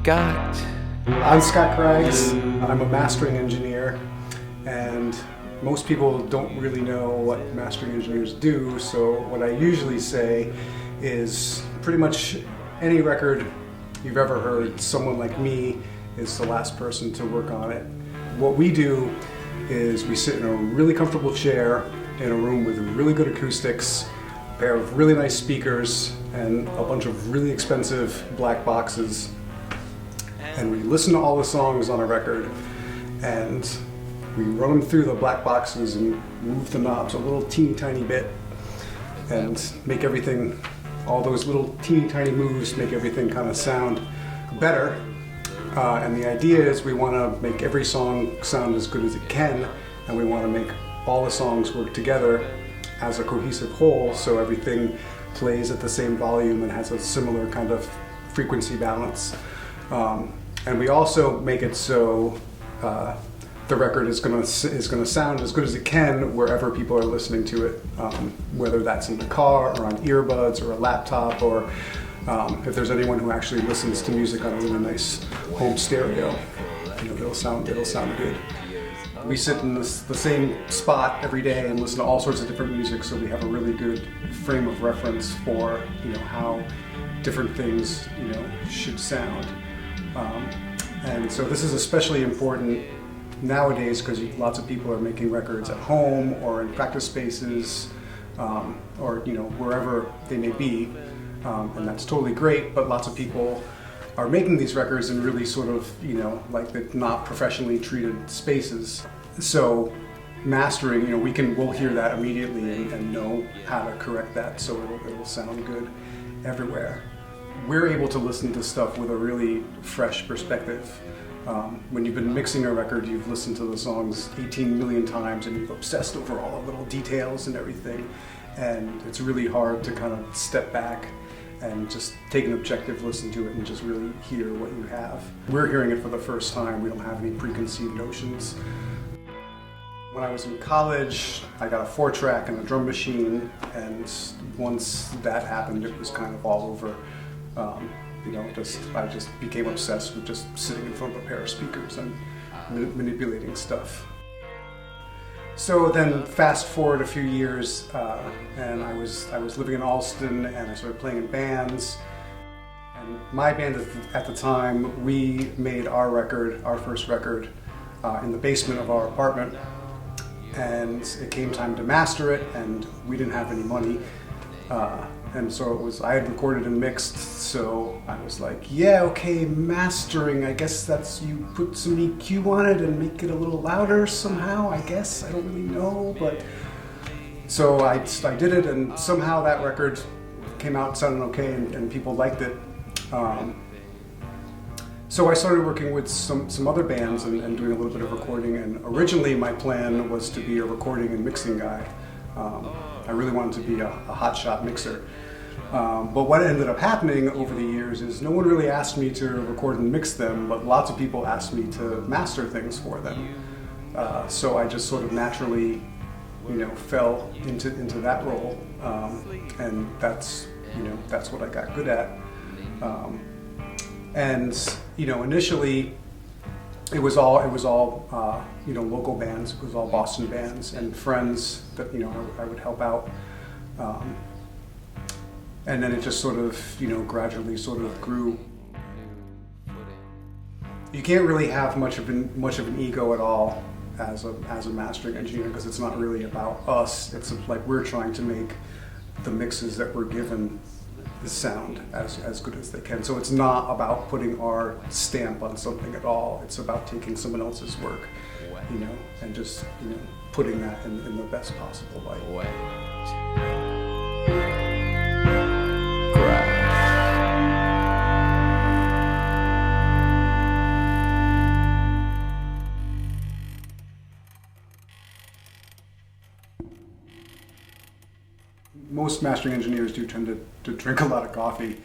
got. I'm Scott Craggs. I'm a mastering engineer, and most people don't really know what mastering engineers do, so what I usually say is pretty much any record you've ever heard, someone like me is the last person to work on it. What we do is we sit in a really comfortable chair in a room with really good acoustics, a pair of really nice speakers, and a bunch of really expensive black boxes. And we listen to all the songs on a record, and we run them through the black boxes and move the knobs a little teeny tiny bit and make everything, all those little teeny tiny moves make everything kind of sound better. And the idea is we want to make every song sound as good as it can, and we want to make all the songs work together as a cohesive whole, so everything plays at the same volume and has a similar kind of frequency balance. And we also make it so the record is going to sound as good as it can wherever people are listening to it, whether that's in the car or on earbuds or a laptop, or if there's anyone who actually listens to music on a really nice home stereo, you know, it'll sound good. We sit in the same spot every day and listen to all sorts of different music, so we have a really good frame of reference for, you know, how different things, you know, should sound. And so this is especially important nowadays because lots of people are making records at home or in practice spaces, or, you know, wherever they may be, and that's totally great. But lots of people are making these records in really sort of, you know, like the not professionally treated spaces. So mastering, you know, we'll hear that immediately and know how to correct that so it'll sound good everywhere. We're able to listen to stuff with a really fresh perspective. When you've been mixing a record, you've listened to the songs 18 million times and you've obsessed over all the little details and everything. And it's really hard to kind of step back and just take an objective listen to it and just really hear what you have. We're hearing it for the first time. We don't have any preconceived notions. When I was in college, I got a 4-track and a drum machine, and once that happened, it was kind of all over. You know, I just became obsessed with just sitting in front of a pair of speakers and manipulating stuff. So then fast forward a few years, and I was living in Allston, and I started playing in bands. And my band at the time, we made our first record, in the basement of our apartment. And it came time to master it, and we didn't have any money. And so I had recorded and mixed, so I was like, yeah, okay, mastering, I guess that's, you put some EQ on it and make it a little louder somehow, I guess, I don't really know, but... So I did it, and somehow that record came out sounding okay, and people liked it. So I started working with some other bands and doing a little bit of recording, and originally my plan was to be a recording and mixing guy. I really wanted to be a hotshot mixer. But what ended up happening over the years is no one really asked me to record and mix them, but lots of people asked me to master things for them. So I just sort of naturally, you know, fell into that role, and that's what I got good at. And you know, initially, it was all you know, local bands. It was all Boston bands and friends that, you know, I would help out. And then it just sort of, you know, gradually sort of grew. You can't really have much of an ego at all as a mastering engineer, because it's not really about us. It's like we're trying to make the mixes that we're given the sound as good as they can. So it's not about putting our stamp on something at all. It's about taking someone else's work, you know, and just, you know, putting that in the best possible light. Most mastering engineers do tend to drink a lot of coffee.